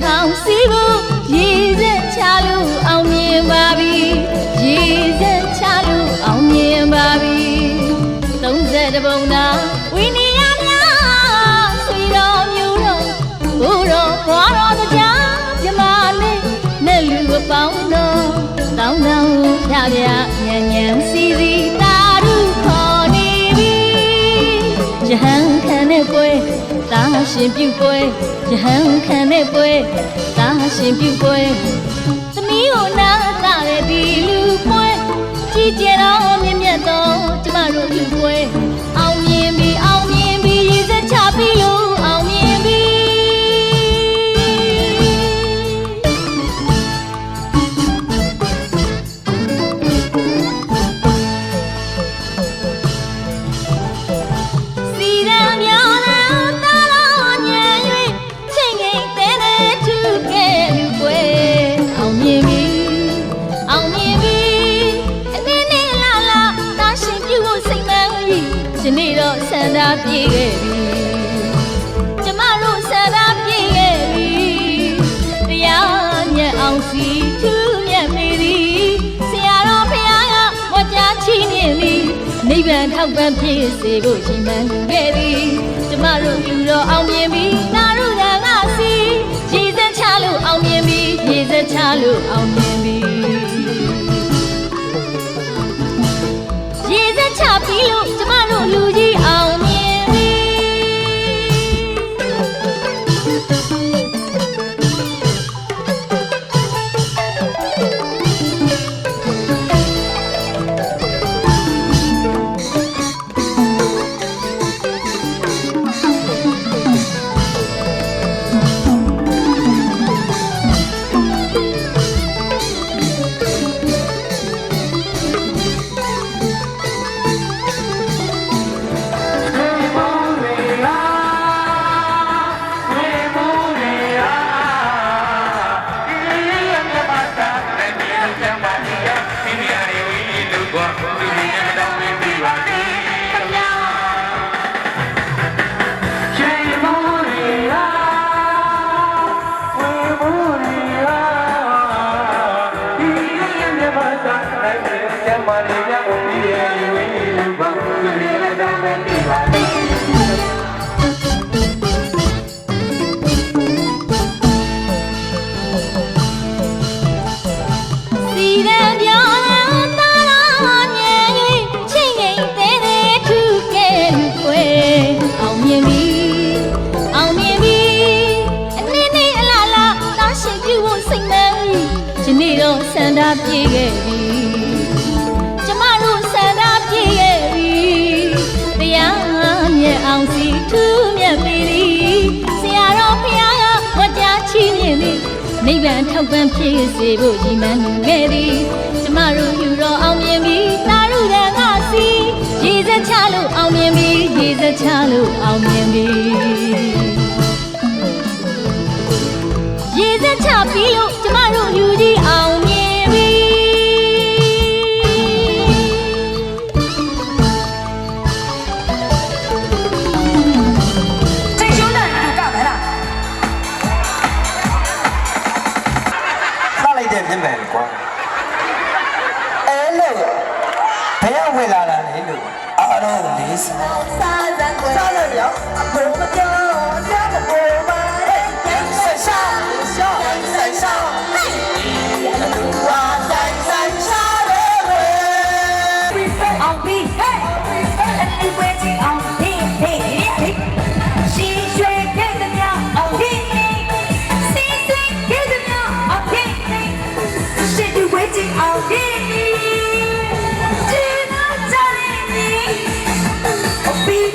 ဖောင်စီဖို့ရေစက်ချလို့အောင်မြင်ပါပြီရေစက်ချလို့အောင်မြင်ပါပြီ30ပုံသာဝိနည်းရများဆွေတော်မျိုးတော်ဘိုးတော်ဘွားတော်တရားမြမလေးနဲ့လူအပေါင်းတော်တောင်းတောင်းဖြာဖြာညံညံစီစီတာရုခေါ်နေပြီယဟန်ခံတဲ့ပွဲတာရှင်ပြုပွဲယဟန်ခံတဲ့ပွဲတာရှင်ပြုပွဲသမီးကိုနာတာတဲ့ဒီလူပွဲကြည်ကြတော်မြင့်မြတ်တော်ကျမတို့လူပွဲအောင်မြင်ပြီအောင်မြင်ပြီရည်စက်ချပြီလို့အောင်မြင်ပြီဒီနေ့တော့ဆန္ဒပြည့်ခဲ့ပြီကျမတို့ဆန္ဒပြည့်ခဲ့ပြီတရားမြတ်အောင်စီထူးမြတ်ပေသည်ဆရာတော်ဘုရားကဝါကြချီးမြှင့်သည်နိဗ္ဗာန်ထောက်ပံ့ဖြစ်စေဖို့ရှင်မှန်ခဲ့သည်ကျမတို့ယူတော့အောင်မြင်ပြီသာရုဏာငါစီရည်စက်ချလို့အောင်မြင်ပြီရည်စက်ချလို့အောင်မြင်ပြီရည်စက်ချပြီလို့ကျမတို့လူကြီးအောင်မြင်ပြီဒီနေ့တော့ဆန္ဒပြည့်ခဲ့ပြီကျမတို့ဆန္ဒပြည့်ခဲ့ပြီတရားမြတ်အောင်စီထူးမြတ်ပေသည်ဆရာတော်ဘုရားကဝါကြချီးမြှင့်သည်နိဗ္ဗာန်ထောက်ပံ့ဖြစ်စေဖို့ရည်မှန်းခဲ့သည်ကျမတို့ယူတော့အောင်မြင်ပြီသာရုဏာငါစီရည်စက်ချလို့အောင်မြင်ပြီရည်စက်ချလို့အောင်မြင်ပြီရည်စက်ချပြီလို့ကျမတို့လူကြီးအောင်မြင်ပြီ这兄弟你干嘛啦？拉了一点品牌的光，哎嘞，不要回来了，你路，阿龙你是啥人？我们就两个伙伴，人生上，人生上，人路啊，人生上的路。On beat， 你会听 on beat， 溪水给的鸟 on beat， 溪水给的鸟 on beat， 谁都会听 on beat， 只能找你，on beat。